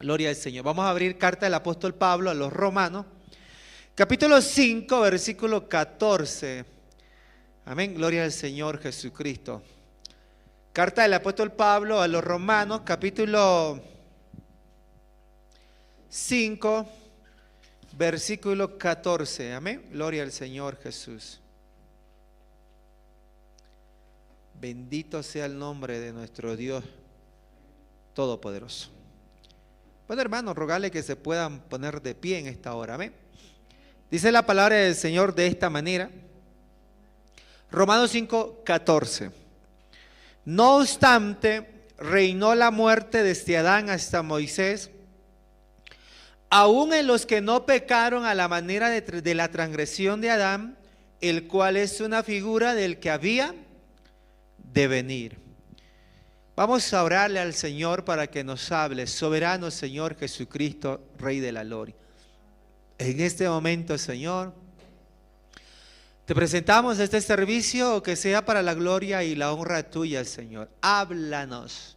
Gloria al Señor. Vamos a abrir carta del apóstol Pablo a los Romanos, capítulo 5, versículo 14. Amén, gloria al Señor Jesucristo. Carta del apóstol Pablo a los Romanos, capítulo 5, versículo 14. Amén, gloria al Señor Jesús. Bendito sea el nombre de nuestro Dios Todopoderoso. Bueno, hermanos, rogarle que se puedan poner de pie en esta hora. Amén. Dice la palabra del Señor de esta manera. Romanos 5, 14. No obstante, reinó la muerte desde Adán hasta Moisés, aún en los que no pecaron a la manera de la transgresión de Adán, el cual es una figura del que había de venir. Vamos a orarle al Señor para que nos hable. Soberano Señor Jesucristo, Rey de la Gloria. En este momento, Señor, te presentamos este servicio que sea para la gloria y la honra tuya, Señor. Háblanos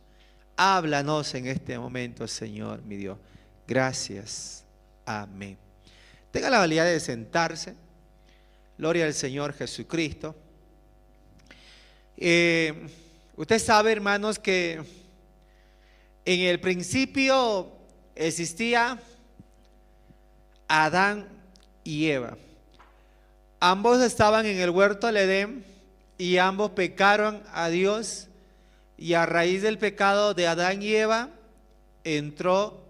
en este momento, Señor, mi Dios. Gracias. Amén. Tenga la valía de sentarse. Gloria al Señor Jesucristo. Usted sabe, hermanos, que en el principio existía Adán y Eva. Ambos estaban en el huerto del Edén y ambos pecaron a Dios, y a raíz del pecado de Adán y Eva entró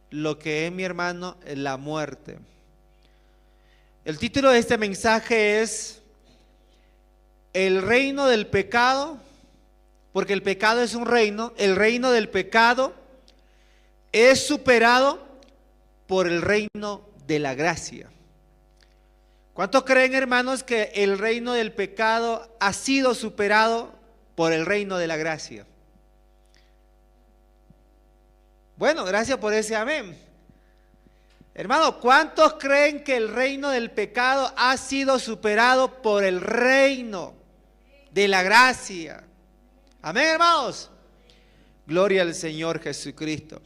lo que es, mi hermano, la muerte. El título de este mensaje es El reino del pecado. Porque el pecado es un reino, el reino del pecado es superado por el reino de la gracia. ¿Cuántos creen, hermanos, que el reino del pecado ha sido superado por el reino de la gracia? Bueno, gracias por ese amén. Hermano, ¿cuántos creen que el reino del pecado ha sido superado por el reino de la gracia? Amén, hermanos. Gloria al Señor Jesucristo.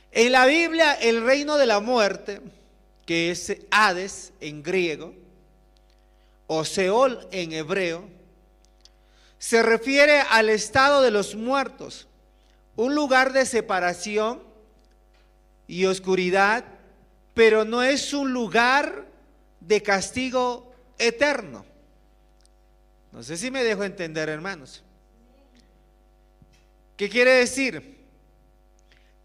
En la Biblia, el reino de la muerte, que es Hades en griego, o Seol en hebreo, se refiere al estado de los muertos, un lugar de separación y oscuridad, pero no es un lugar de castigo eterno. No sé si me dejo entender, hermanos. ¿Qué quiere decir?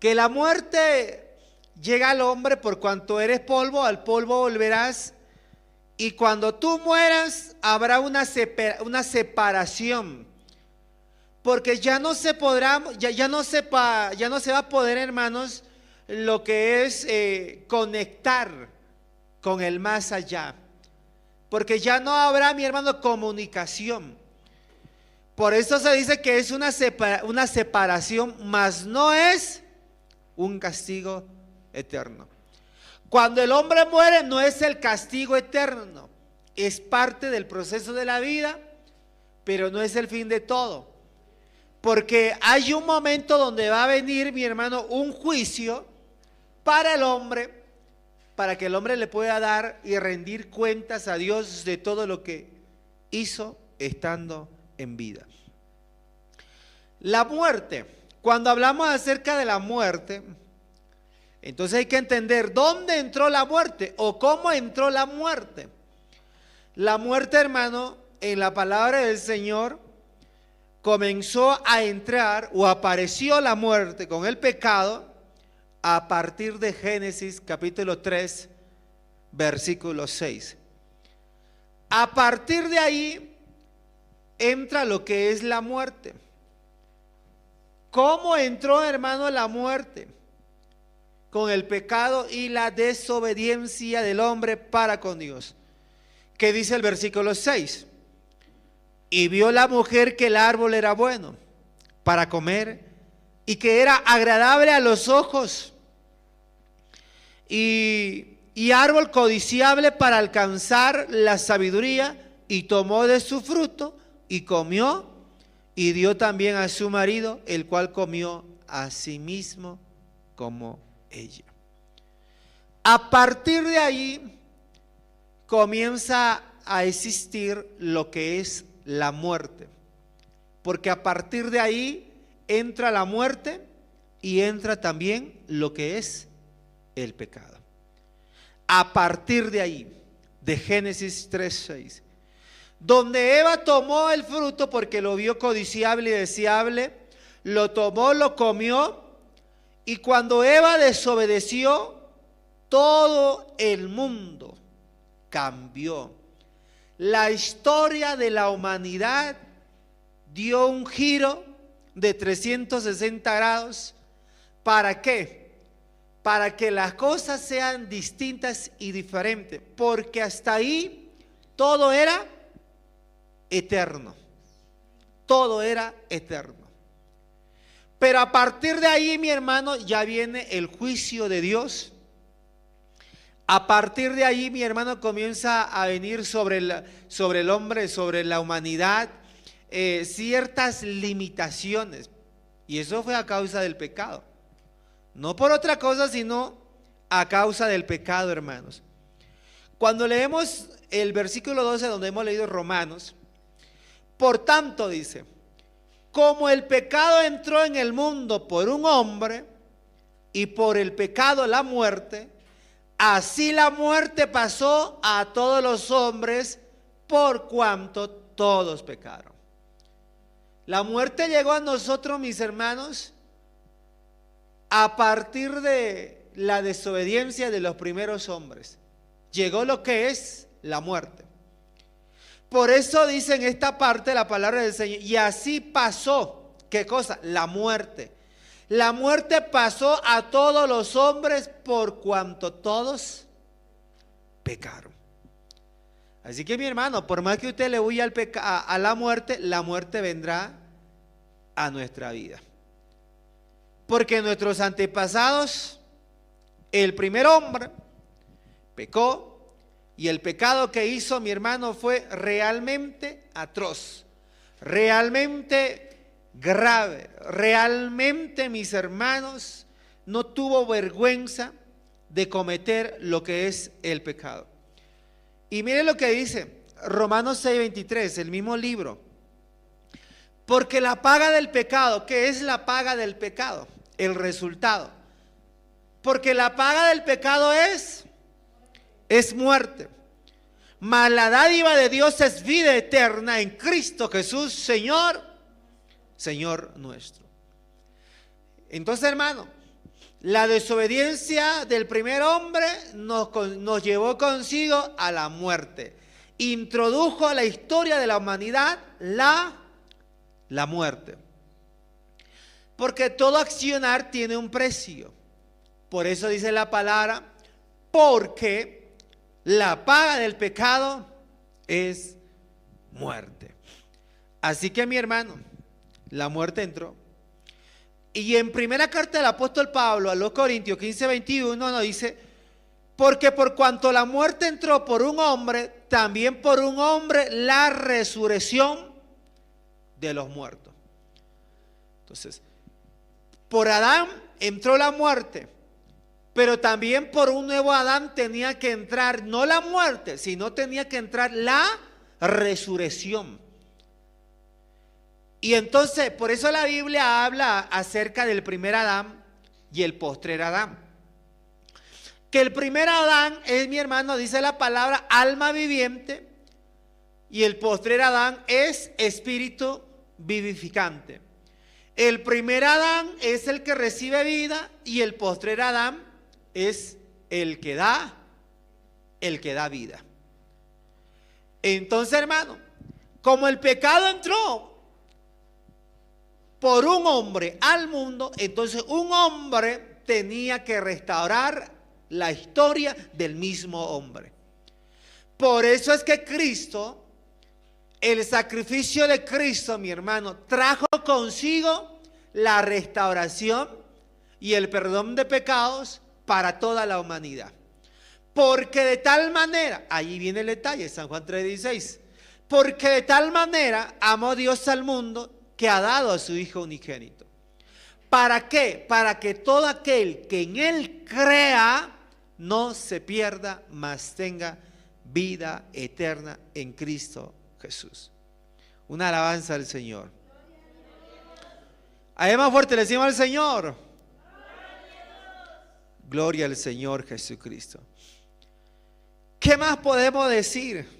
Que la muerte llega al hombre por cuanto eres polvo, al polvo volverás, y cuando tú mueras habrá una separación, porque ya no se podrá, ya no se va a poder, hermanos, lo que es conectar con el más allá, porque ya no habrá, mi hermano, comunicación. Por eso se dice que es una separación, mas no es un castigo eterno. Cuando el hombre muere no es el castigo eterno, es parte del proceso de la vida, pero no es el fin de todo. Porque hay un momento donde va a venir, mi hermano, un juicio para el hombre, para que el hombre le pueda dar y rendir cuentas a Dios de todo lo que hizo estando en vida. La muerte, cuando hablamos acerca de la muerte, entonces hay que entender dónde entró la muerte o cómo entró la muerte. La muerte, hermano, en la palabra del Señor comenzó a entrar, o apareció la muerte con el pecado a partir de Génesis capítulo 3, versículo 6. A partir de ahí entra lo que es la muerte. ¿Cómo entró, hermano, la muerte? Con el pecado y la desobediencia del hombre para con Dios. ¿Qué dice el versículo 6? Y vio la mujer que el árbol era bueno para comer y que era agradable a los ojos y árbol codiciable para alcanzar la sabiduría, y tomó de su fruto y comió y dio también a su marido, el cual comió asimismo como ella. A partir de ahí comienza a existir lo que es la muerte, porque a partir de ahí entra la muerte y entra también lo que es el pecado. A partir de ahí, de Génesis 3:6, donde Eva tomó el fruto porque lo vio codiciable y deseable, lo tomó, lo comió, y cuando Eva desobedeció, todo el mundo cambió. La historia de la humanidad dio un giro de 360 grados. ¿Para qué? Para que las cosas sean distintas y diferentes, porque hasta ahí todo era eterno. Todo era eterno. Pero a partir de ahí, mi hermano, ya viene el juicio de Dios. A partir de ahí, mi hermano, comienza a venir sobre el hombre, sobre la humanidad, ciertas limitaciones. Y eso fue a causa del pecado. No por otra cosa, sino a causa del pecado, hermanos. Cuando leemos el versículo 12, donde hemos leído Romanos, por tanto dice, como el pecado entró en el mundo por un hombre, y por el pecado la muerte, así la muerte pasó a todos los hombres por cuanto todos pecaron. La muerte llegó a nosotros, mis hermanos, a partir de la desobediencia de los primeros hombres. Llegó lo que es la muerte. Por eso dice en esta parte la palabra del Señor, y así pasó, ¿qué cosa? La muerte. La muerte pasó a todos los hombres por cuanto todos pecaron. Así que, mi hermano, por más que usted le huya a la muerte vendrá a nuestra vida. Porque nuestros antepasados, el primer hombre pecó, y el pecado que hizo, mi hermano, fue realmente atroz, realmente grave, realmente, mis hermanos, no tuvo vergüenza de cometer lo que es el pecado. Y miren lo que dice Romanos 6:23, el mismo libro. Porque la paga del pecado, ¿qué es la paga del pecado? El resultado. Porque la paga del pecado es muerte. Mas la dádiva de Dios es vida eterna en Cristo Jesús, Señor nuestro. Entonces, hermano, la desobediencia del primer hombre nos llevó consigo a la muerte. Introdujo a la historia de la humanidad la muerte. Porque todo accionar tiene un precio. Por eso dice la palabra, porque la paga del pecado es muerte. Así que, mi hermano, la muerte entró. Y en primera carta del apóstol Pablo a los Corintios 15:21 nos dice, porque por cuanto la muerte entró por un hombre, también por un hombre la resurrección de los muertos. Entonces, por Adán entró la muerte, pero también por un nuevo Adán tenía que entrar, no la muerte, sino tenía que entrar la resurrección. Y entonces, por eso la Biblia habla acerca del primer Adán y el postrer Adán. Que el primer Adán es, mi hermano, dice la palabra, alma viviente, y el postrer Adán es espíritu vivificante. El primer Adán es el que recibe vida y el postrer Adán es el que da vida. Entonces, hermano, como el pecado entró por un hombre al mundo, entonces un hombre tenía que restaurar la historia del mismo hombre. Por eso es que Cristo, el sacrificio de Cristo, mi hermano, trajo consigo la restauración y el perdón de pecados para toda la humanidad. Porque de tal manera, allí viene el detalle, San Juan 3:16, porque de tal manera amó Dios al mundo que ha dado a su Hijo unigénito, ¿Para qué? Para que todo aquel que en Él crea no se pierda, mas tenga vida eterna en Cristo Jesús. Una alabanza al Señor. Ahí más fuerte le decimos al Señor. Gloria al Señor Jesucristo. ¿Qué más podemos decir?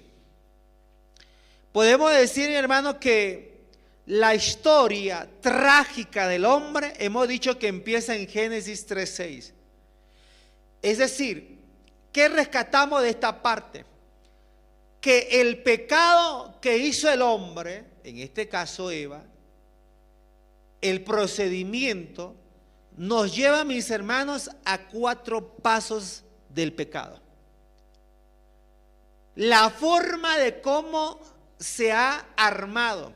Podemos decir, mi hermano, que la historia trágica del hombre, hemos dicho que empieza en Génesis 3:6. Es decir, ¿qué rescatamos de esta parte? Que el pecado que hizo el hombre, en este caso Eva, el procedimiento nos lleva, mis hermanos, a 4 pasos del pecado. La forma de cómo se ha armado,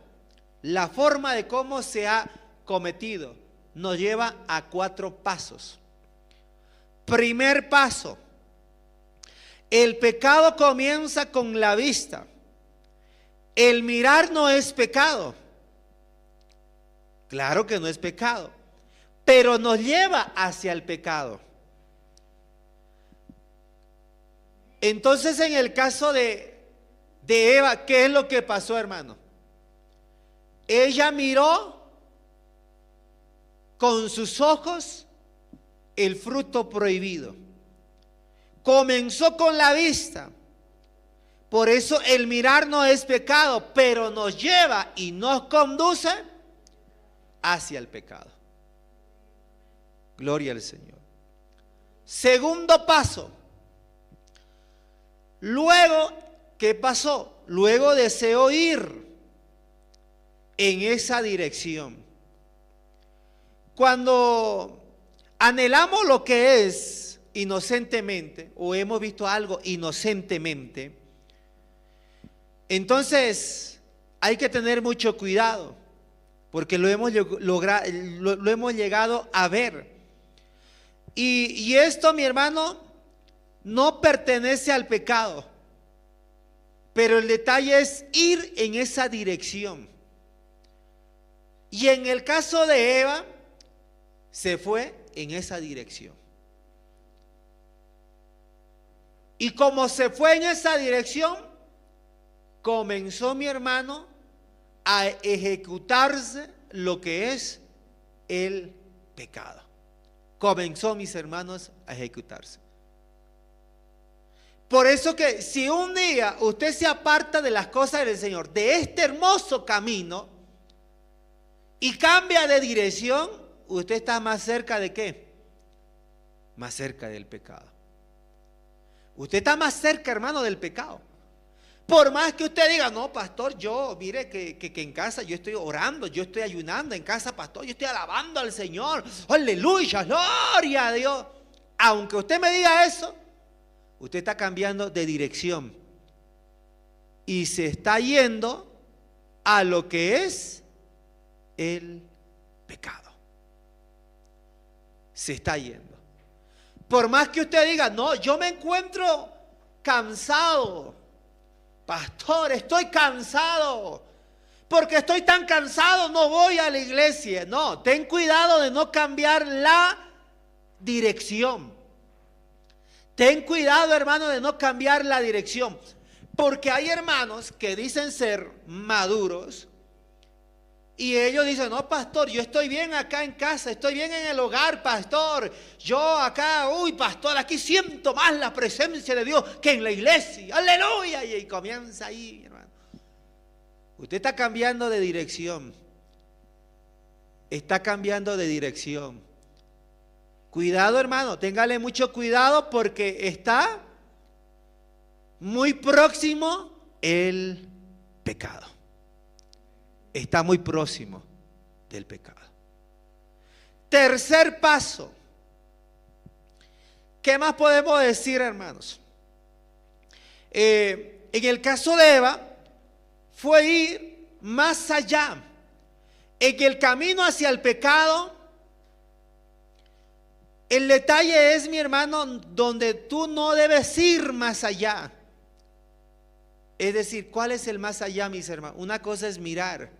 la forma de cómo se ha cometido, nos lleva a 4 pasos. Primer paso, el pecado comienza con la vista. El mirar no es pecado. Claro que no es pecado, pero nos lleva hacia el pecado. Entonces, en el caso de Eva, ¿qué es lo que pasó, hermano? Ella miró con sus ojos el fruto prohibido. Comenzó con la vista. Por eso el mirar no es pecado, pero nos lleva y nos conduce hacia el pecado. Gloria al Señor. Segundo paso. Luego, ¿qué pasó? Luego deseó ir en esa dirección. Cuando anhelamos lo que es inocentemente, o hemos visto algo inocentemente, entonces hay que tener mucho cuidado, porque lo hemos llegado a ver. Y esto, mi hermano, no pertenece al pecado, pero el detalle es ir en esa dirección. Y en el caso de Eva, se fue en esa dirección. Y como se fue en esa dirección, comenzó, mi hermano, a ejecutarse lo que es el pecado. Comenzó, mis hermanos, a ejecutarse. Por eso que si un día usted se aparta de las cosas del Señor, de este hermoso camino, y cambia de dirección, usted está más cerca de ¿qué? Más cerca del pecado. Usted está más cerca, hermano, del pecado. Por más que usted diga, no, pastor, yo, mire que en casa yo estoy orando, yo estoy ayunando en casa, pastor, yo estoy alabando al Señor, aleluya, gloria a Dios. Aunque usted me diga eso, usted está cambiando de dirección y se está yendo a lo que es el pecado. Se está yendo. Por más que usted diga, no, yo me encuentro cansado, pastor, estoy cansado, porque estoy tan cansado, no voy a la iglesia. No, ten cuidado de no cambiar la dirección. Ten cuidado, hermano, de no cambiar la dirección, porque hay hermanos que dicen ser maduros y ellos dicen, no, pastor, yo estoy bien acá en casa, estoy bien en el hogar, pastor, yo acá, uy, pastor, aquí siento más la presencia de Dios que en la iglesia, aleluya, y comienza ahí, hermano. Usted está cambiando de dirección, está cambiando de dirección. Cuidado, hermano, téngale mucho cuidado porque está muy próximo el pecado. Está muy próximo del pecado. Tercer paso. ¿Qué más podemos decir, hermanos? En el caso de Eva, fue ir más allá. En el camino hacia el pecado, el detalle es, mi hermano, donde tú no debes ir más allá. Es decir, ¿cuál es el más allá, mis hermanos? Una cosa es mirar,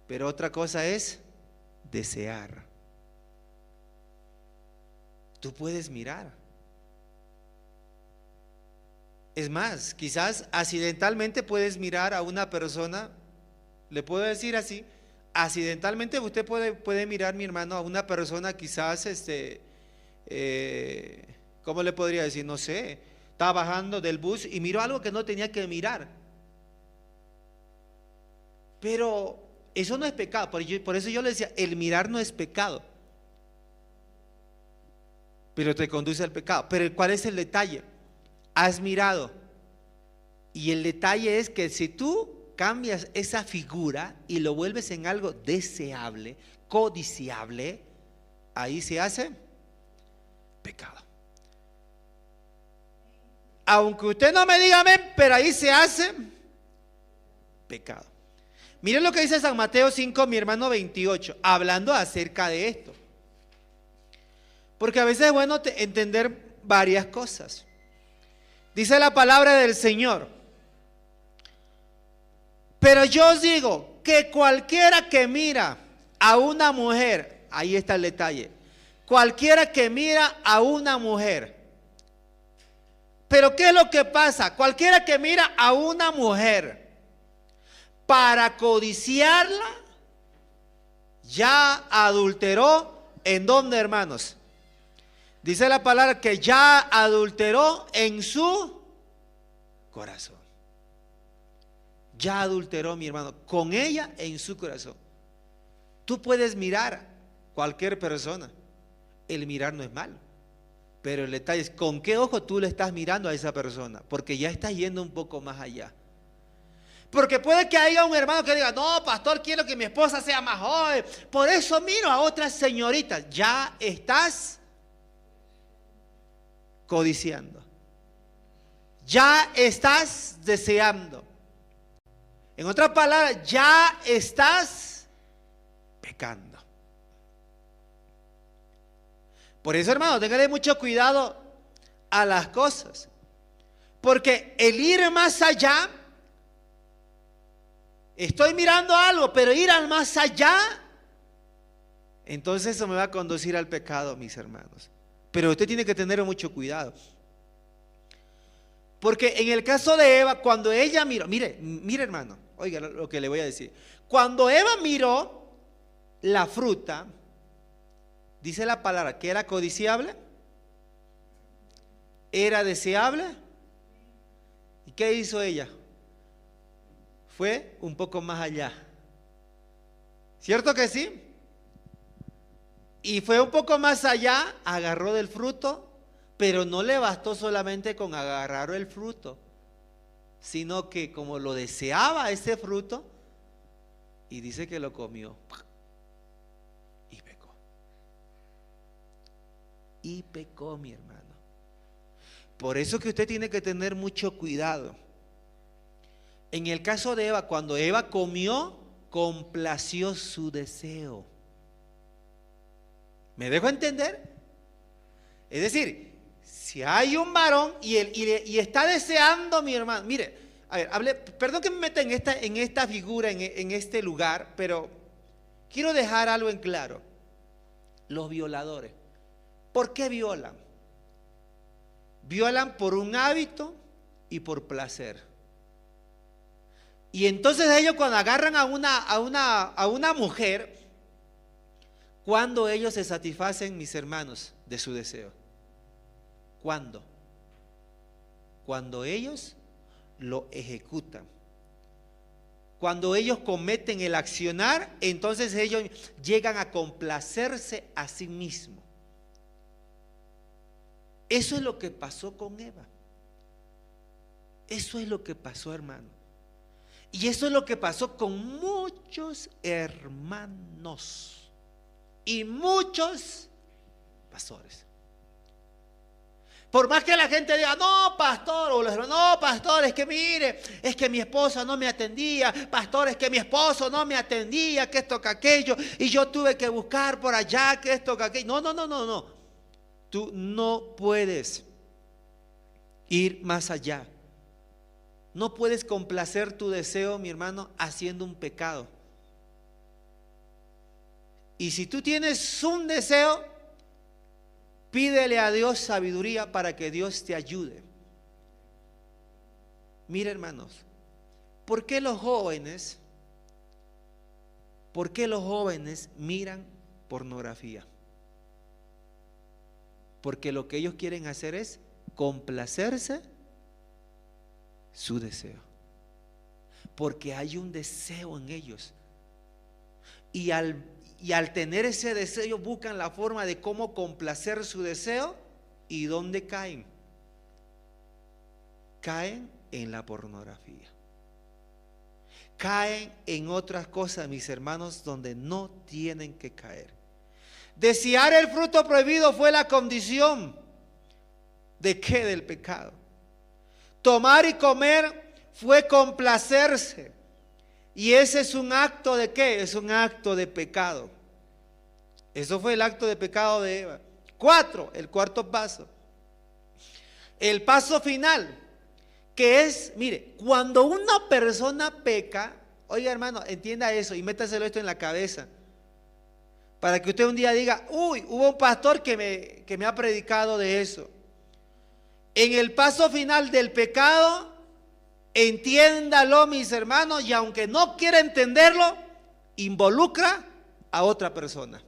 pero otra cosa es desear. tú puedes mirar. Es más, quizás accidentalmente puedes mirar a una persona, le puedo decir así, accidentalmente usted puede mirar, mi hermano, a una persona quizás, ¿cómo le podría decir? No sé, estaba bajando del bus y miró algo que no tenía que mirar. Pero eso no es pecado, por eso yo le decía, el mirar no es pecado, pero te conduce al pecado. Pero ¿cuál es el detalle? Has mirado, y el detalle es que si tú cambias esa figura y lo vuelves en algo deseable, codiciable, ahí se hace pecado. Aunque usted no me diga amén, pero ahí se hace pecado. Miren lo que dice San Mateo 5, mi hermano, 28, hablando acerca de esto. Porque a veces es bueno entender varias cosas. Dice la palabra del Señor: pero yo os digo que cualquiera que mira a una mujer, ahí está el detalle, cualquiera que mira a una mujer. Pero ¿qué es lo que pasa? Cualquiera que mira a una mujer para codiciarla, ya adulteró. ¿En dónde, hermanos? Dice la palabra que ya adulteró en su corazón. Ya adulteró, mi hermano, con ella en su corazón. Tú puedes mirar cualquier persona. El mirar no es malo, pero el detalle es con qué ojo tú le estás mirando a esa persona, porque ya estás yendo un poco más allá. Porque puede que haya un hermano que diga: no, pastor, quiero que mi esposa sea más joven, por eso miro a otras señoritas. Ya estás codiciando, ya estás deseando. En otras palabras, ya estás pecando. Por eso, hermano, téngale mucho cuidado a las cosas, porque el ir más allá, estoy mirando algo, pero ir al más allá, entonces eso me va a conducir al pecado, mis hermanos. Pero usted tiene que tener mucho cuidado, porque en el caso de Eva, cuando ella miró, mire hermano, oiga lo que le voy a decir. Cuando Eva miró la fruta, dice la palabra que era codiciable, era deseable. ¿Y qué hizo ella? Fue un poco más allá. ¿Cierto que sí? Y fue un poco más allá, agarró del fruto, pero no le bastó solamente con agarrar el fruto, sino que como lo deseaba ese fruto, y dice que lo comió y pecó. Y pecó, mi hermano. Por eso que usted tiene que tener mucho cuidado. En el caso de Eva, cuando Eva comió, complació su deseo. ¿Me dejo entender? Es decir, si hay un varón y está deseando, mi hermano, mire, a ver, perdón que me meta en esta figura, en este lugar, pero quiero dejar algo en claro. Los violadores, ¿por qué violan? Violan por un hábito y por placer. Y entonces ellos, cuando agarran a una mujer, cuando ellos se satisfacen, mis hermanos, de su deseo. ¿Cuándo? Cuando ellos lo ejecutan. Cuando ellos cometen el accionar, entonces ellos llegan a complacerse a sí mismos. Eso es lo que pasó con Eva. Eso es lo que pasó, hermano. Y eso es lo que pasó con muchos hermanos y muchos pastores. Por más que la gente diga: no, pastor, o los hermanos: no, pastor, es que mire, es que mi esposa no me atendía, pastor, es que mi esposo no me atendía, que esto, que aquello, y yo tuve que buscar por allá, que esto, que aquello. No. Tú no puedes ir más allá. No puedes complacer tu deseo, mi hermano, haciendo un pecado. Y si tú tienes un deseo, Pídele a Dios sabiduría para que Dios te ayude. Mira, hermanos, ¿por qué los jóvenes miran pornografía? Porque lo que ellos quieren hacer es complacerse su deseo. Porque hay un deseo en ellos. Y al tener ese deseo, ellos buscan la forma de cómo complacer su deseo. ¿Y dónde caen? Caen en la pornografía. Caen en otras cosas, mis hermanos, donde no tienen que caer. Desear el fruto prohibido fue la condición ¿de qué? Del pecado. Tomar y comer fue complacerse. Y ese es un acto ¿de qué? Es un acto de pecado. Eso fue el acto de pecado de Eva. 4, el cuarto paso. El paso final, que es, mire, cuando una persona peca, oiga hermano, entienda eso y métaselo esto en la cabeza. Para que usted un día diga, uy, hubo un pastor que me ha predicado de eso. En el paso final del pecado, entiéndalo, mis hermanos, y aunque no quiera entenderlo, involucra a otra persona.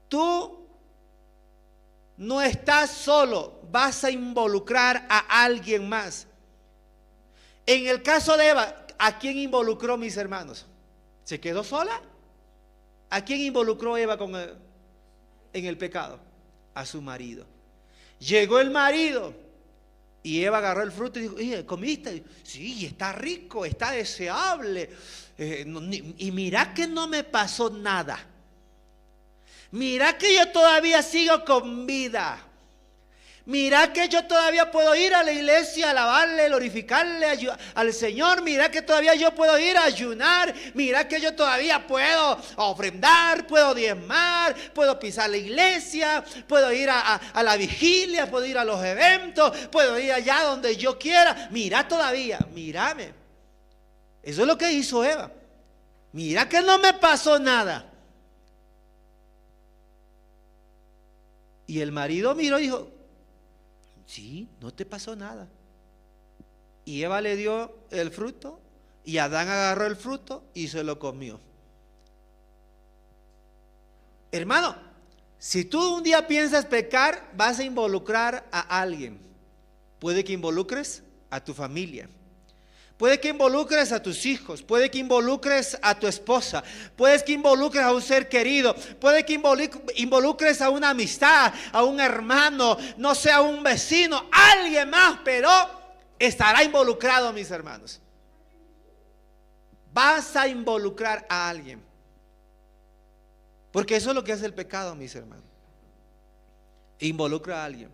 Tú no estás solo, vas a involucrar a alguien más. En el caso de Eva, ¿a quién involucró, mis hermanos? ¿Se quedó sola? ¿A quién involucró Eva en el pecado? A su marido. Llegó el marido y Eva agarró el fruto y dijo, ¿comiste? Sí, está rico, está deseable. Y mira que no me pasó nada. Mira que yo todavía sigo con vida. Mira que yo todavía puedo ir a la iglesia, alabarle, glorificarle al Señor. Mira que todavía yo puedo ir a ayunar. Mira que yo todavía puedo ofrendar, puedo diezmar, puedo pisar la iglesia, puedo ir a la vigilia, puedo ir a los eventos, puedo ir allá donde yo quiera. Mira todavía, mírame. Eso es lo que hizo Eva. Mira que no me pasó nada. Y el marido miró y dijo, sí, no te pasó nada. Y Eva le dio el fruto y Adán agarró el fruto y se lo comió. Hermano, si tú un día piensas pecar, vas a involucrar a alguien. Puede que involucres a tu familia. Puede que involucres a tus hijos, puede que involucres a tu esposa, puede que involucres a un ser querido, puede que involucres a una amistad, a un hermano, no sé, a un vecino, alguien más, pero estará involucrado, mis hermanos. Vas a involucrar a alguien. Porque eso es lo que hace el pecado, mis hermanos. Involucra a alguien.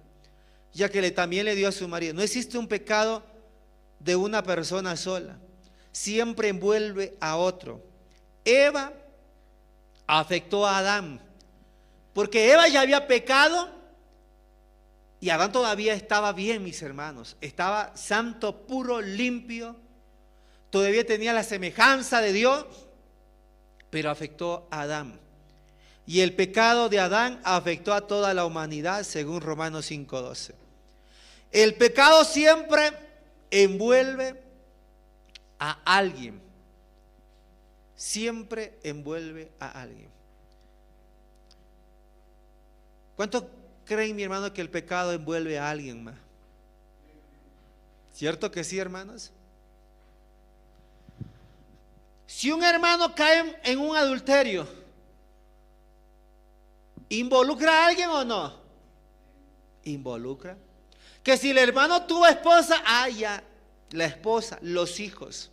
Ya que también le dio a su marido. No existe un pecado de una persona sola, siempre envuelve a otro. Eva afectó a Adán, porque Eva ya había pecado y Adán todavía estaba bien, mis hermanos, estaba santo, puro, limpio, todavía tenía la semejanza de Dios, pero afectó a Adán. Y el pecado de Adán afectó a toda la humanidad, según Romanos 5:12. El pecado siempre envuelve a alguien. Siempre envuelve a alguien. ¿Cuántos creen, mi hermano, que el pecado envuelve a alguien más? ¿Cierto que sí, hermanos? Si un hermano cae en un adulterio, ¿involucra a alguien o no? Involucra. Que si el hermano tuvo esposa, ya, la esposa, los hijos.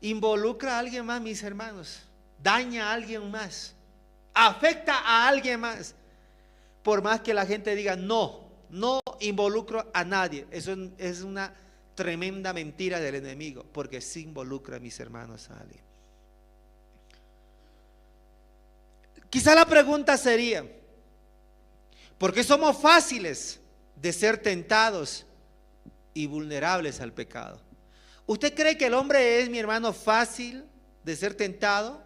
Involucra a alguien más, mis hermanos. Daña a alguien más. Afecta a alguien más. Por más que la gente diga, no involucro a nadie. Eso es una tremenda mentira del enemigo. Porque sí involucra, mis hermanos, a alguien. Quizá la pregunta sería, ¿por qué somos fáciles de ser tentados y vulnerables al pecado? ¿Usted cree que el hombre es, mi hermano, fácil de ser tentado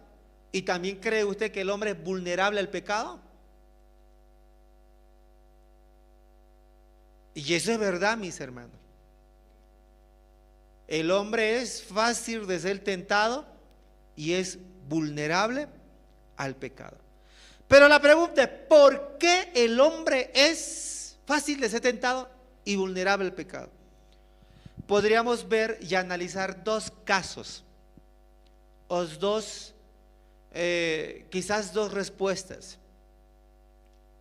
¿Y también cree usted que el hombre es vulnerable al pecado? Y eso es verdad, mis hermanos. El hombre es fácil de ser tentado y es vulnerable al pecado. Pero la pregunta es, ¿por qué el hombre es fácil de ser tentado y vulnerable al pecado? Podríamos ver y analizar dos casos, o quizás dos respuestas.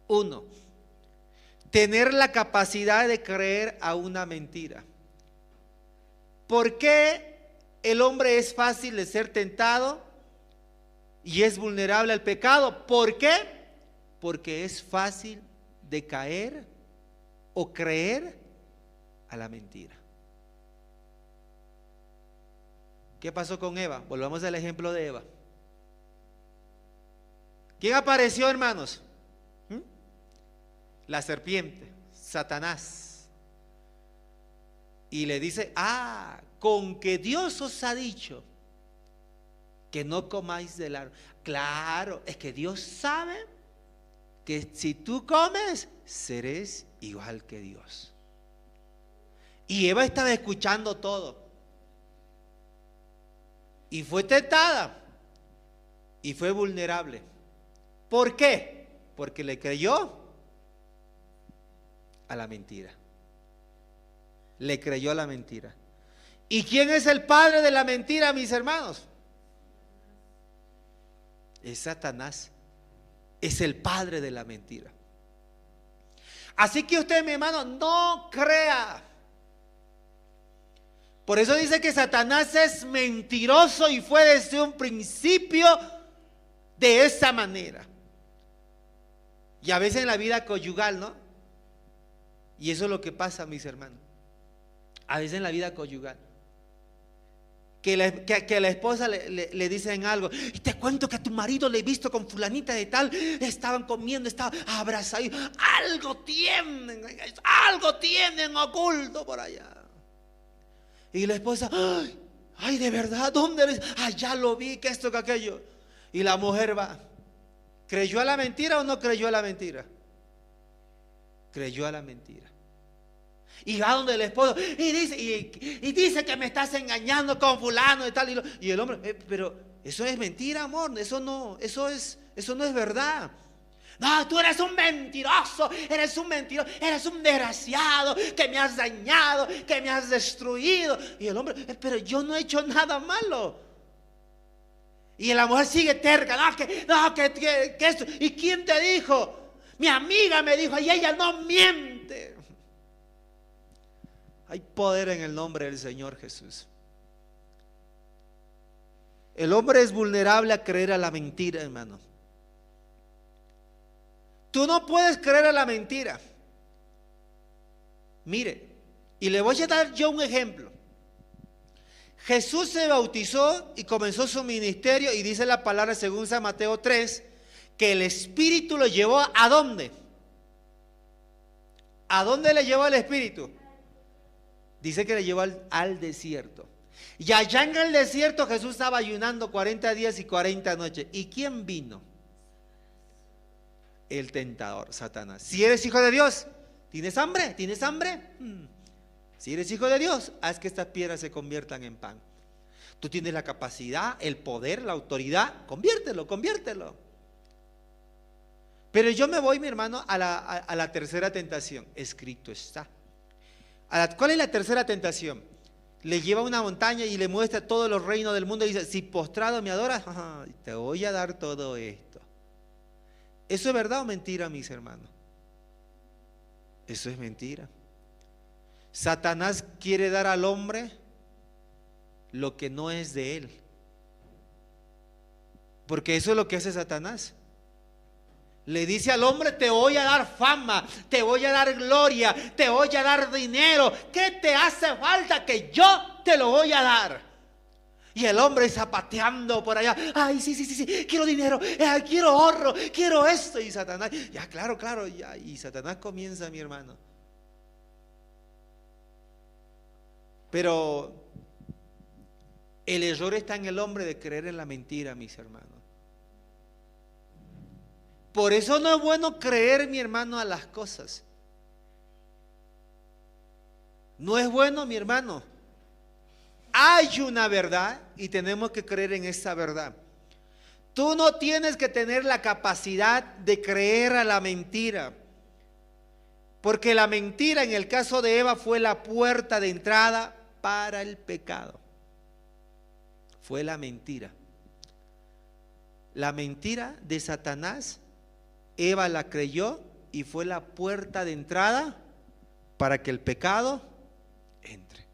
Uno, tener la capacidad de creer a una mentira. ¿Por qué el hombre es fácil de ser tentado y es vulnerable al pecado? ¿Por qué? Porque es fácil de caer o creer a la mentira. ¿Qué pasó con Eva? Volvamos al ejemplo de Eva. ¿Quién apareció, hermanos? La serpiente, Satanás. Y le dice, con que Dios os ha dicho que no comáis del árbol. Claro, es que Dios sabe que si tú comes, serás igual que Dios. Y Eva estaba escuchando todo. Y fue tentada. Y fue vulnerable. ¿Por qué? Porque le creyó a la mentira. Le creyó a la mentira. ¿Y quién es el padre de la mentira, mis hermanos? Es Satanás. Es el padre de la mentira. Así que usted, mi hermano, no crea. Por eso dice que Satanás es mentiroso y fue desde un principio de esa manera. Y a veces en la vida conyugal, ¿no? Y eso es lo que pasa, mis hermanos. A veces en la vida conyugal, que la esposa le dicen algo, y te cuento que a tu marido le he visto con fulanita de tal, estaban comiendo, estaban abrazados, algo tienen oculto por allá. Y la esposa, ay, de verdad, ¿dónde eres? Ya lo vi, que esto, que aquello. Y la mujer va, ¿creyó a la mentira o no creyó a la mentira? Creyó a la mentira. Y va donde el esposo y dice que me estás engañando con fulano y tal. Y el hombre, pero eso es mentira, amor. Eso no es verdad. No, tú eres un mentiroso, eres un desgraciado, que me has dañado, que me has destruido. Y el hombre, pero yo no he hecho nada malo. Y la mujer sigue terca, que esto. ¿Y quién te dijo? Mi amiga me dijo, y ella no miente. Hay poder en el nombre del Señor Jesús. El hombre es vulnerable a creer a la mentira, hermano. Tú no puedes creer a la mentira. Mire, y le voy a dar yo un ejemplo. Jesús se bautizó y comenzó su ministerio, y dice la palabra según San Mateo 3, que el Espíritu lo llevó ¿a dónde? ¿A dónde le llevó el Espíritu? Dice que le llevó al desierto. Y allá en el desierto Jesús estaba ayunando 40 días y 40 noches. ¿Y quién vino? El tentador, Satanás. Si eres hijo de Dios, ¿tienes hambre? ¿Tienes hambre? Si eres hijo de Dios, haz que estas piedras se conviertan en pan. Tú tienes la capacidad, el poder, la autoridad, conviértelo. Pero yo me voy, mi hermano, a la tercera tentación. Escrito está. ¿Cuál es la tercera tentación? Le lleva a una montaña y le muestra todos los reinos del mundo y dice, si postrado me adoras, te voy a dar todo esto. ¿Eso es verdad o mentira, mis hermanos? Eso es mentira. Satanás quiere dar al hombre lo que no es de él. Porque eso es lo que hace Satanás. Le dice al hombre, te voy a dar fama, te voy a dar gloria, te voy a dar dinero. ¿Qué te hace falta? Que yo te lo voy a dar. Y el hombre zapateando por allá, ay, sí, quiero dinero, quiero ahorro, quiero esto. Y Satanás, ya, claro, ya. Y Satanás comienza, mi hermano. Pero el error está en el hombre de creer en la mentira, mis hermanos. Por eso no es bueno creer, mi hermano, a las cosas. No es bueno, mi hermano. Hay una verdad y tenemos que creer en esa verdad. Tú no tienes que tener la capacidad de creer a la mentira, porque la mentira en el caso de Eva fue la puerta de entrada para el pecado. Fue la mentira. La mentira de Satanás, Eva la creyó y fue la puerta de entrada para que el pecado entre.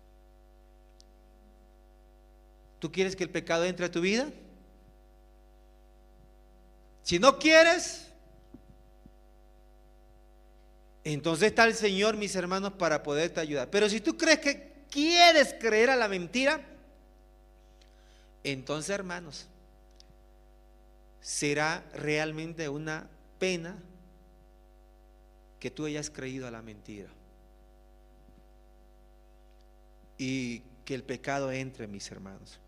¿Tú quieres que el pecado entre a tu vida? Si no quieres, entonces está el Señor, mis hermanos, para poderte ayudar. Pero si tú crees que quieres creer a la mentira, entonces, hermanos, será realmente una pena que tú hayas creído a la mentira y que el pecado entre, mis hermanos.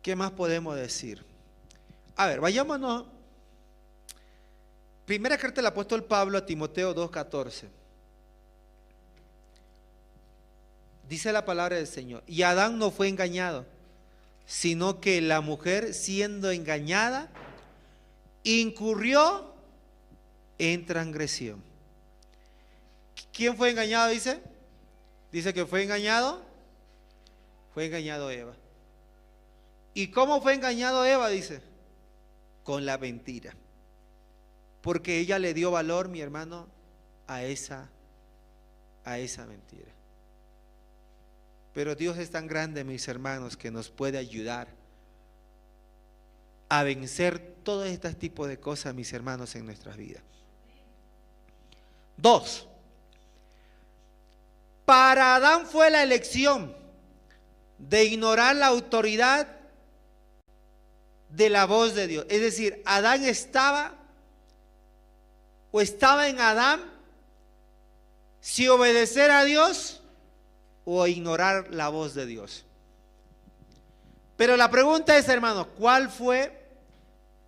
¿Qué más podemos decir? A ver, vayámonos. Primera carta del apóstol Pablo a Timoteo 2:14. Dice la palabra del Señor: y Adán no fue engañado, sino que la mujer, siendo engañada, incurrió en transgresión. ¿Quién fue engañado? Dice que fue engañado Eva. ¿Y cómo fue engañado Eva? Dice, con la mentira, porque ella le dio valor, mi hermano, a esa mentira. Pero Dios es tan grande, mis hermanos, que nos puede ayudar a vencer todos estos tipos de cosas, mis hermanos, en nuestras vidas. 2. Para Adán fue la elección de ignorar la autoridad de la voz de Dios. Es decir, Adán estaba en Adán si obedecer a Dios o ignorar la voz de Dios. Pero la pregunta es, hermanos, ¿cuál fue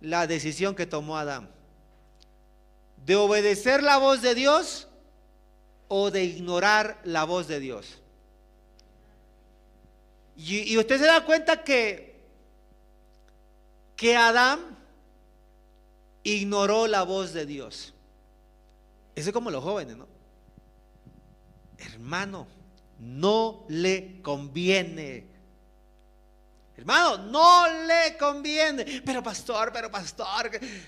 la decisión que tomó Adán? ¿De obedecer la voz de Dios o de ignorar la voz de Dios? Y usted se da cuenta que Adán ignoró la voz de Dios. Eso es como los jóvenes, ¿no? Hermano, no le conviene. Hermano, no le conviene. Pero pastor,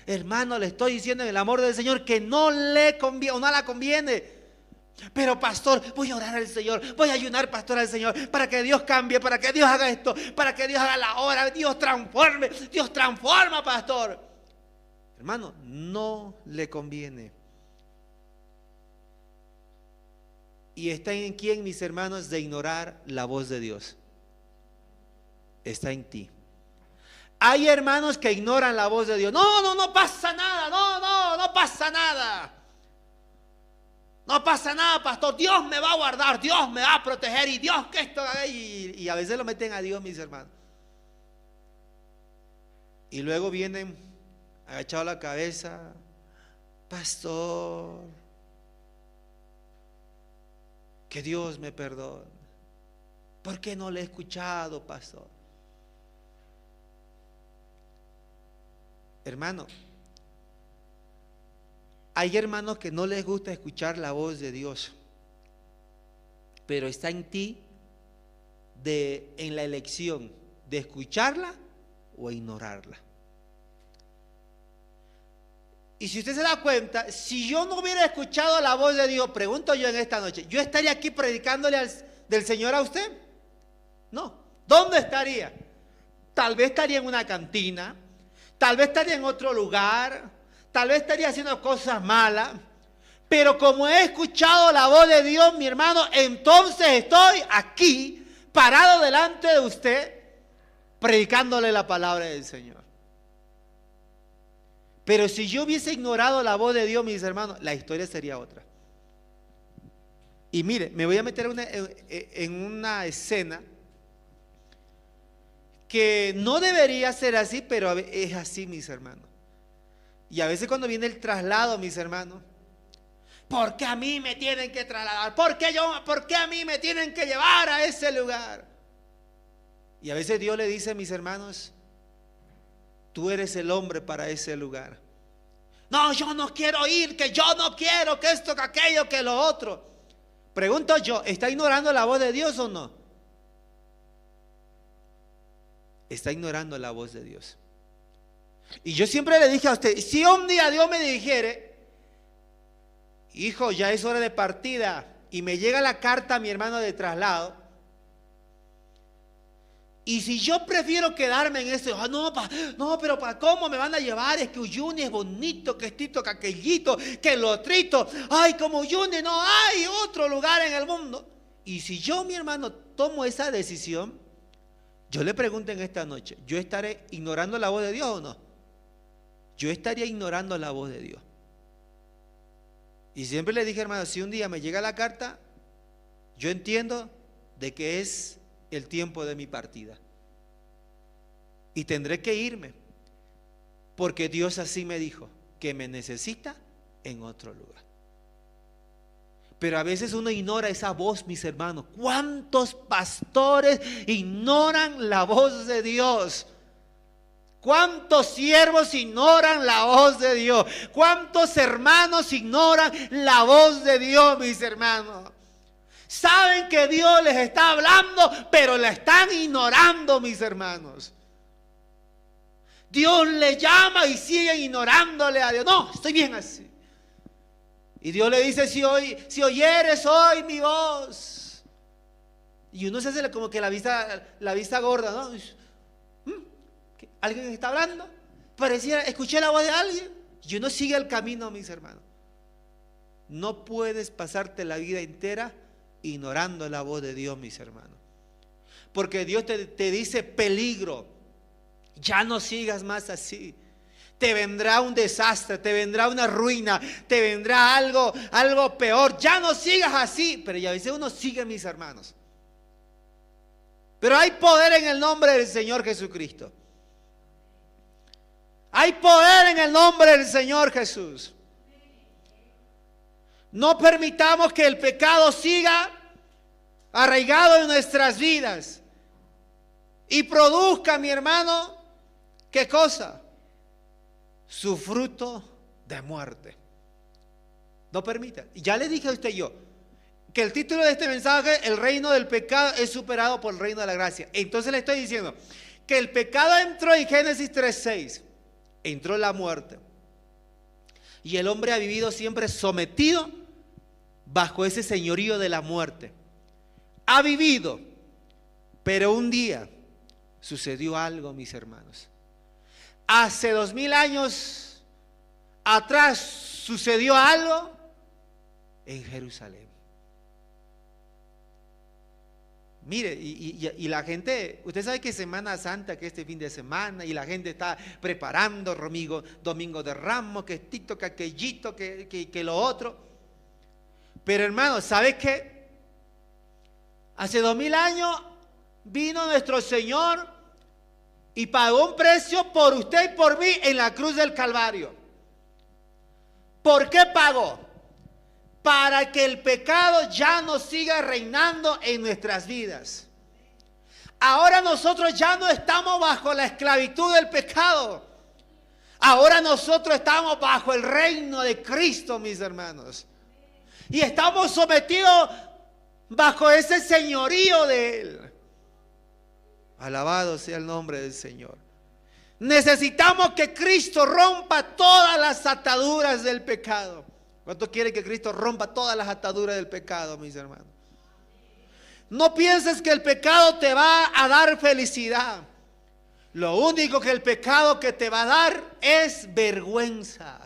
hermano, le estoy diciendo en el amor del Señor que no le conviene o no la conviene. Pero pastor, voy a orar al Señor, voy a ayunar, pastor, al Señor, para que Dios cambie, para que Dios haga esto, para que Dios haga la obra, Dios transforma, pastor. Hermano, no le conviene. Y está en quién, mis hermanos, de ignorar la voz de Dios. Está en ti. Hay hermanos que ignoran la voz de Dios. No pasa nada, no pasa nada. No pasa nada, pastor, Dios me va a guardar, Dios me va a proteger y Dios que esto, y a veces lo meten a Dios, mis hermanos. Y luego vienen agachados la cabeza, pastor, que Dios me perdone. ¿Por qué no le he escuchado, pastor? Hermano, hay hermanos que no les gusta escuchar la voz de Dios, pero está en ti en la elección de escucharla o ignorarla. Y si usted se da cuenta, si yo no hubiera escuchado la voz de Dios, pregunto yo en esta noche, ¿yo estaría aquí predicándole del Señor a usted? No. ¿Dónde estaría? Tal vez estaría en una cantina, tal vez estaría en otro lugar, tal vez estaría haciendo cosas malas, pero como he escuchado la voz de Dios, mi hermano, entonces estoy aquí, parado delante de usted, predicándole la palabra del Señor. Pero si yo hubiese ignorado la voz de Dios, mis hermanos, la historia sería otra. Y mire, me voy a meter en una escena que no debería ser así, pero es así, mis hermanos. Y a veces cuando viene el traslado, mis hermanos, ¿por qué a mí me tienen que trasladar? ¿Por qué a mí me tienen que llevar a ese lugar? Y a veces Dios le dice, mis hermanos, tú eres el hombre para ese lugar. No, yo no quiero ir, que yo no quiero, que esto, que aquello, que lo otro. Pregunto yo, ¿está ignorando la voz de Dios o no? Está ignorando la voz de Dios. Y yo siempre le dije a usted, si un día Dios me dijere, hijo, ya es hora de partida, y me llega la carta a mi hermano de traslado, y si yo prefiero quedarme en eso, no, pero ¿para cómo me van a llevar? Es que Uyuni es bonito, que estito, que aquellito, que lo otrito. Ay, como Uyuni no hay otro lugar en el mundo. Y si yo, mi hermano, tomo esa decisión, yo le pregunto en esta noche, ¿yo estaré ignorando la voz de Dios o no? Yo estaría ignorando la voz de Dios. Y siempre le dije, hermano, si un día me llega la carta, yo entiendo de que es el tiempo de mi partida y tendré que irme, porque Dios así me dijo, que me necesita en otro lugar. Pero a veces uno ignora esa voz, mis hermanos. ¿Cuántos pastores ignoran la voz de Dios? ¿Cuántos siervos ignoran la voz de Dios? ¿Cuántos hermanos ignoran la voz de Dios, mis hermanos? Saben que Dios les está hablando, pero la están ignorando, mis hermanos. Dios les llama y siguen ignorándole a Dios. No, estoy bien así. Y Dios le dice, si oyeres hoy mi voz. Y uno se hace como que la vista gorda, ¿no? ¿Alguien está hablando? Pareciera, escuché la voz de alguien. Y uno sigue el camino, mis hermanos. No puedes pasarte la vida entera ignorando la voz de Dios, mis hermanos. Porque Dios te dice peligro. Ya no sigas más así. Te vendrá un desastre, te vendrá una ruina, te vendrá algo peor. Ya no sigas así. Pero ya a veces uno sigue, mis hermanos. Pero hay poder en el nombre del Señor Jesucristo. Hay poder en el nombre del Señor Jesús. No permitamos que el pecado siga arraigado en nuestras vidas y produzca, mi hermano, ¿qué cosa? Su fruto de muerte. No permita. Ya le dije a usted yo que el título de este mensaje, el reino del pecado es superado por el reino de la gracia. Entonces le estoy diciendo que el pecado entró en Génesis 3:6. Entró la muerte. Y el hombre ha vivido siempre sometido bajo ese señorío de la muerte. Ha vivido, pero un día sucedió algo, mis hermanos. Hace 2000 años atrás sucedió algo en Jerusalén. Mire, y la gente, usted sabe que Semana Santa, que este fin de semana, y la gente está preparando domingo de Ramos, que estito, que aquellito, que lo otro. Pero hermano, ¿sabe qué? Hace 2000 años vino nuestro Señor y pagó un precio por usted y por mí en la cruz del Calvario. ¿Por qué pagó? Para que el pecado ya no siga reinando en nuestras vidas. Ahora nosotros ya no estamos bajo la esclavitud del pecado. Ahora nosotros estamos bajo el reino de Cristo, mis hermanos. Y estamos sometidos bajo ese señorío de Él. Alabado sea el nombre del Señor. Necesitamos que Cristo rompa todas las ataduras del pecado. ¿Cuánto quiere que Cristo rompa todas las ataduras del pecado, mis hermanos? No pienses que el pecado te va a dar felicidad. Lo único que el pecado que te va a dar es vergüenza.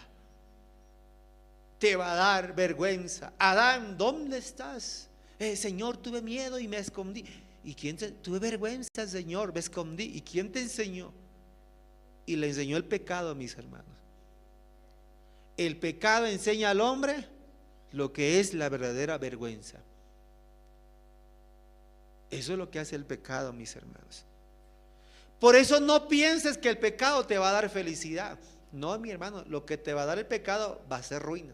Te va a dar vergüenza. Adán, ¿dónde estás? Señor, tuve miedo y me escondí. ¿Y quién tuve vergüenza, Señor, me escondí? ¿Y quién te enseñó? Y le enseñó el pecado, mis hermanos. El pecado enseña al hombre lo que es la verdadera vergüenza. Eso es lo que hace el pecado, mis hermanos. Por eso no pienses que el pecado te va a dar felicidad. No, mi hermano, lo que te va a dar el pecado va a ser ruina.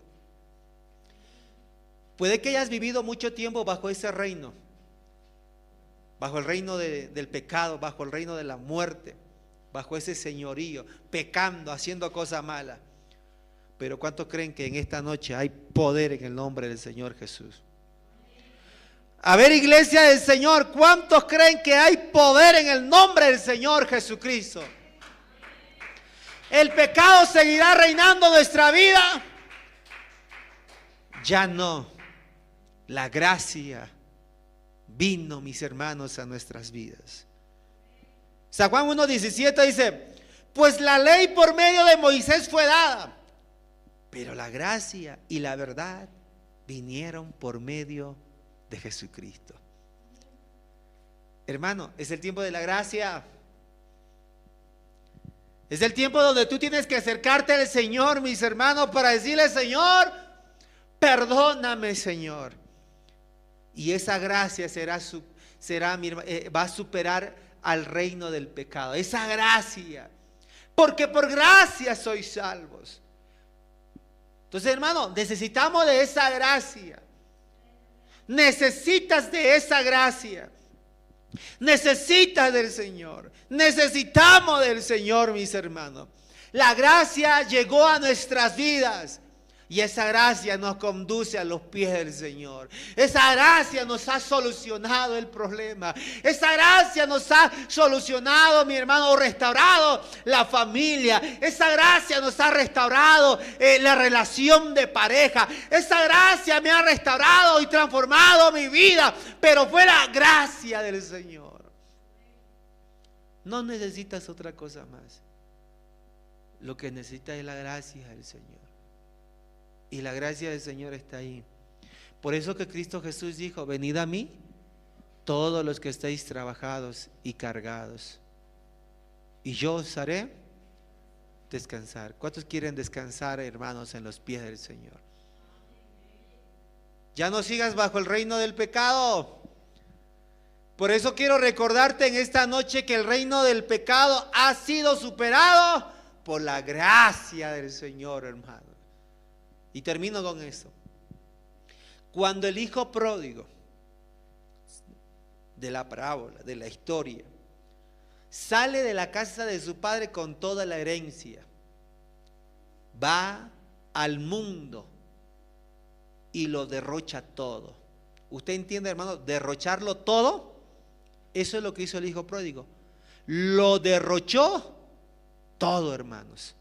Puede que hayas vivido mucho tiempo bajo ese reino, bajo el reino del pecado, bajo el reino de la muerte, bajo ese señorío, pecando, haciendo cosas malas. Pero ¿cuántos creen que en esta noche hay poder en el nombre del Señor Jesús? A ver, iglesia del Señor, ¿cuántos creen que hay poder en el nombre del Señor Jesucristo? ¿El pecado seguirá reinando nuestra vida? Ya no. La gracia vino, mis hermanos, a nuestras vidas. San Juan 1:17 dice: pues la ley por medio de Moisés fue dada, pero la gracia y la verdad vinieron por medio de Jesucristo. Hermano, es el tiempo de la gracia. Es el tiempo donde tú tienes que acercarte al Señor, mis hermanos, para decirle: Señor, perdóname, Señor. Y esa gracia va a superar al reino del pecado. Esa gracia, porque por gracia sois salvos. Entonces, hermano, necesitamos de esa gracia. Necesitas de esa gracia. Necesitas del Señor. Necesitamos del Señor, mis hermanos. La gracia llegó a nuestras vidas. Y esa gracia nos conduce a los pies del Señor. Esa gracia nos ha solucionado el problema. Esa gracia nos ha solucionado, mi hermano, restaurado la familia. Esa gracia nos ha restaurado la relación de pareja. Esa gracia me ha restaurado y transformado mi vida. Pero fue la gracia del Señor. No necesitas otra cosa más. Lo que necesitas es la gracia del Señor. Y la gracia del Señor está ahí. Por eso que Cristo Jesús dijo: venid a mí todos los que estáis trabajados y cargados, y yo os haré descansar. ¿Cuántos quieren descansar, hermanos, en los pies del Señor? Ya no sigas bajo el reino del pecado. Por eso quiero recordarte en esta noche que el reino del pecado ha sido superado por la gracia del Señor, hermano. Y termino con eso. Cuando el hijo pródigo de la parábola, de la historia, sale de la casa de su padre con toda la herencia, va al mundo y lo derrocha todo. ¿Usted entiende, hermano? Derrocharlo todo. Eso es lo que hizo el hijo pródigo. Lo derrochó todo, hermanos.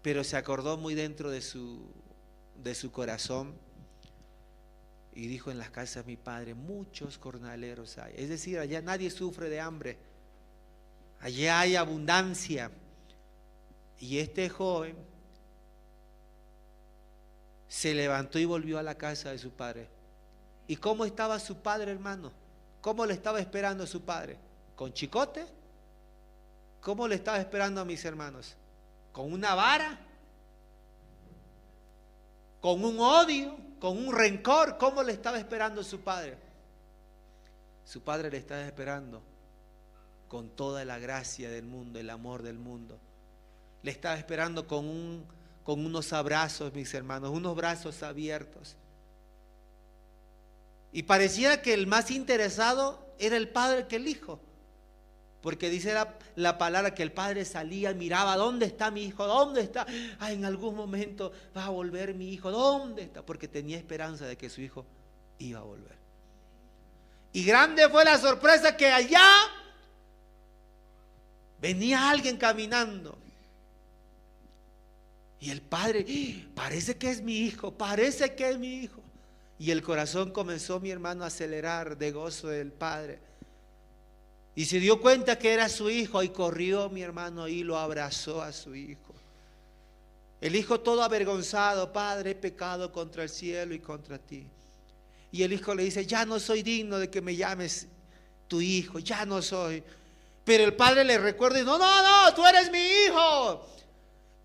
Pero se acordó muy dentro de su corazón y dijo: en las casas de mi padre muchos jornaleros hay. Es decir, allá nadie sufre de hambre, allá hay abundancia. Y este joven se levantó y volvió a la casa de su padre. ¿Y cómo estaba su padre, hermano? ¿Cómo le estaba esperando a su padre? ¿Con chicote? ¿Cómo le estaba esperando a mis hermanos? ¿Con una vara? ¿Con un odio? ¿Con un rencor? ¿Cómo le estaba esperando su padre? Su padre le estaba esperando con toda la gracia del mundo, el amor del mundo. Le estaba esperando con unos abrazos, mis hermanos, unos brazos abiertos. Y pareciera que el más interesado era el padre que el hijo. Porque dice la palabra que el padre salía y miraba: ¿dónde está mi hijo? ¿Dónde está? Ay, en algún momento va a volver mi hijo. ¿Dónde está? Porque tenía esperanza de que su hijo iba a volver. Y grande fue la sorpresa que allá venía alguien caminando. Y el padre: parece que es mi hijo, parece que es mi hijo. Y el corazón comenzó, mi hermano, a acelerar de gozo del padre. Y se dio cuenta que era su hijo y corrió, mi hermano, y lo abrazó a su hijo. El hijo todo avergonzado: padre, he pecado contra el cielo y contra ti. Y el hijo le dice: ya no soy digno de que me llames tu hijo, ya no soy. Pero el padre le recuerda y dice: no, tú eres mi hijo.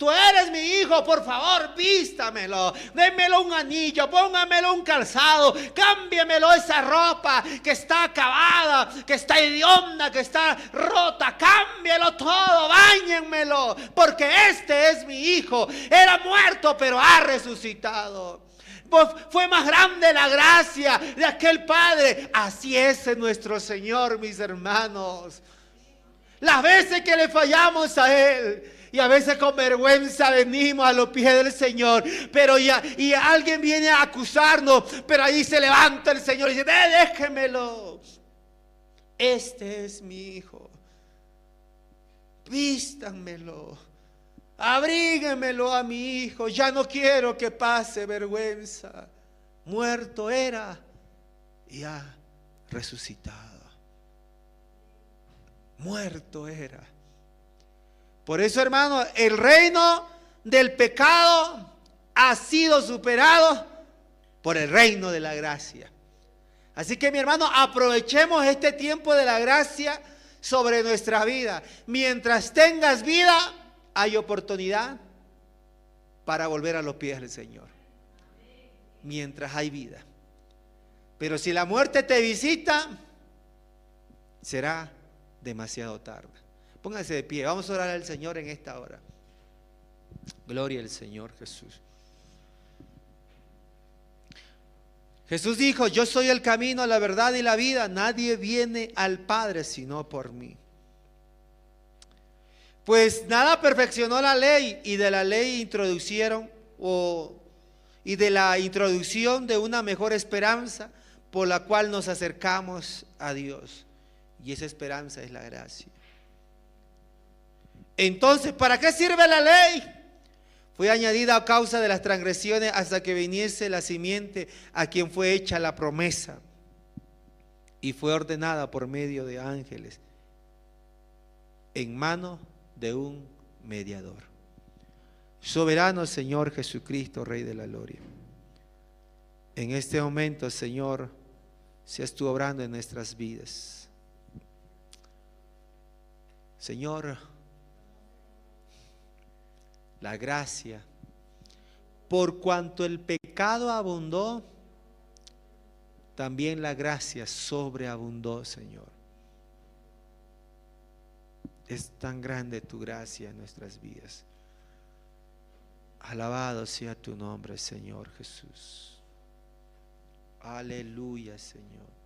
tú eres mi hijo, por favor, vístamelo, démelo un anillo, póngamelo un calzado, cámbiamelo esa ropa que está acabada, que está hedionda, que está rota, cámbielo todo, báñenmelo, porque este es mi hijo, era muerto pero ha resucitado. Fue más grande la gracia de aquel Padre. Así es nuestro Señor, mis hermanos. Las veces que le fallamos a Él, y a veces con vergüenza venimos a los pies del Señor, pero y alguien viene a acusarnos, pero ahí se levanta el Señor y dice: déjemelo, este es mi hijo, vístanmelo, abríguemelo a mi hijo, ya no quiero que pase vergüenza. Muerto era y ha resucitado. Muerto era. Por eso, hermano, el reino del pecado ha sido superado por el reino de la gracia. Así que, mi hermano, aprovechemos este tiempo de la gracia sobre nuestra vida. Mientras tengas vida, hay oportunidad para volver a los pies del Señor. Mientras hay vida. Pero si la muerte te visita, será demasiado tarde. Pónganse de pie, vamos a orar al Señor en esta hora. Gloria al Señor Jesús. Jesús dijo: yo soy el camino, la verdad y la vida. Nadie viene al Padre sino por mí. Pues nada perfeccionó la ley, y de la ley introducieron y de la introducción de una mejor esperanza por la cual nos acercamos a Dios. Y esa esperanza es la gracia. Entonces, ¿para qué sirve la ley? Fue añadida a causa de las transgresiones hasta que viniese la simiente a quien fue hecha la promesa, y fue ordenada por medio de ángeles en mano de un mediador. Soberano Señor Jesucristo, Rey de la gloria, en este momento, Señor, seas tú obrando en nuestras vidas. Señor, la gracia, por cuanto el pecado abundó, también la gracia sobreabundó, Señor. Es tan grande tu gracia en nuestras vidas. Alabado sea tu nombre, Señor Jesús. Aleluya, Señor.